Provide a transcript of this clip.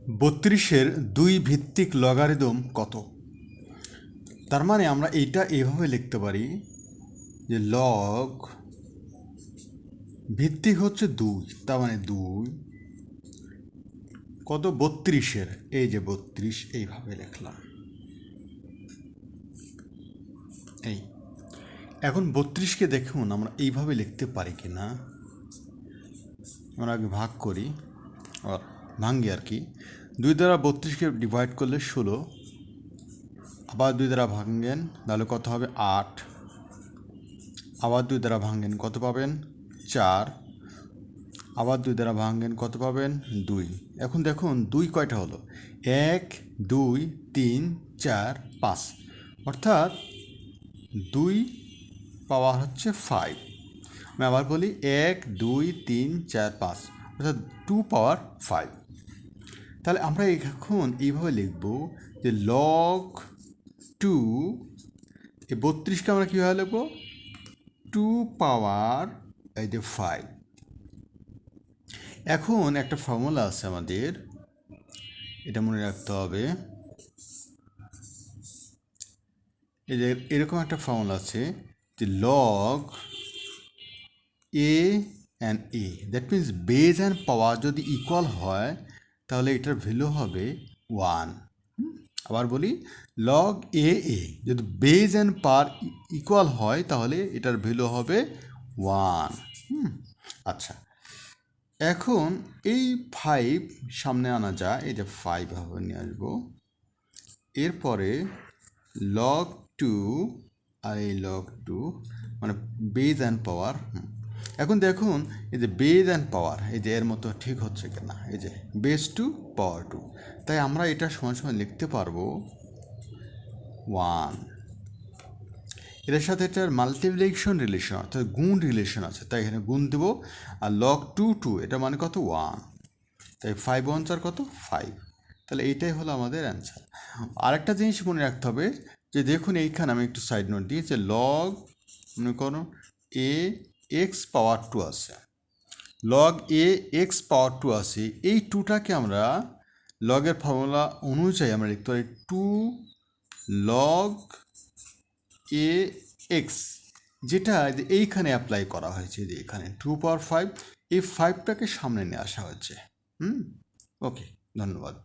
32-এর 2 ভিত্তিক লগারিদম কত? তার মানে আমরা এইটা এভাবে লিখতে পারি যে লগ ভিত্তিক হচ্ছে 2, তার মানে 2 কত 32-এর, এই যে 32 এইভাবে লিখলাম। এই এখন 32কে দেখুন আমরা এইভাবে লিখতে পারি কি না। আমরা আগে ভাগ করি, ভাঙ্গি আর কি। 2 দ্বারা 32কে ডিভাইড করলে 16, আবার 2 দ্বারা ভাঙেন তাহলে কত হবে 8, আবার 2 দ্বারা ভাঙেন কত পাবেন 4, আবার 2 দ্বারা ভাঙেন কত পাবেন 2। এখন দেখুন 2 কয়টা হলো 1 2 3 4 5, অর্থাৎ 2 পাওয়ার হচ্ছে 5। আমি আবার বলি 1 2 3 4 5, অর্থাৎ 2 পাওয়ার 5। তাহলে আমরা এখন এইভাবে লিখব যে লগ 2, এই 32কে আমরা কীভাবে লিখব 2 পাওয়ার এই যে 5। এখন একটা ফর্মুলা আছে আমাদের, এটা মনে রাখতে হবে। এই যে এরকম একটা ফর্মুলা আছে যে log A and a, that means beige and power যদি ইকুয়াল হয় তাহলে এটার ভ্যালু হবে 1। আবার বলি লগ এ এ যদি বেজ অ্যান্ড পাওয়ার ইকুয়াল হয় তাহলে এটার ভ্যালু হবে 1। আচ্ছা, এখন এই 5 সামনে আনা যায়, এই যে 5 ভাবে নিয়ে আসবো। এরপরে লগ 2 আর এই লগ 2 মানে বেজ অ্যান্ড পাওয়ার। এখন দেখুন এই যে বেজ অ্যান্ড পাওয়ার, এই যে এর মতো ঠিক হচ্ছে কিনা, এই যে বেজ 2 পাওয়ার 2, তাই আমরা এটা সময় সময় লিখতে পারবো 1। এটার সাথে এটার মাল্টিপ্লিকেশন রিলেশন অর্থাৎ গুণ রিলেশন আছে, তাই এখানে গুণ দেবো। আর লগ 2 2 এটা মানে কত 1, তাই 5 1 4 কত 5। তাহলে এইটাই হলো আমাদের অ্যান্সার। আরেকটা জিনিস মনে রাখতে হবে যে দেখুন এইখানে আমি একটু সাইড নোট দিই যে লগ মনে করো এ এক্স পাওয়ার 2 আছে, লগ এ এক্স পাওয়ার 2 আছে। এই 2টাকে আমরা লগের ফর্মুলা অনুযায়ী আমরা লিখতে পারি 2 লগ এ এক্স, যেটা এইখানে অ্যাপ্লাই করা হয়েছে, যে এখানে 2 পাওয়ার 5, এই 5টাকে সামনে নিয়ে আসা হয়েছে। ওকে, ধন্যবাদ।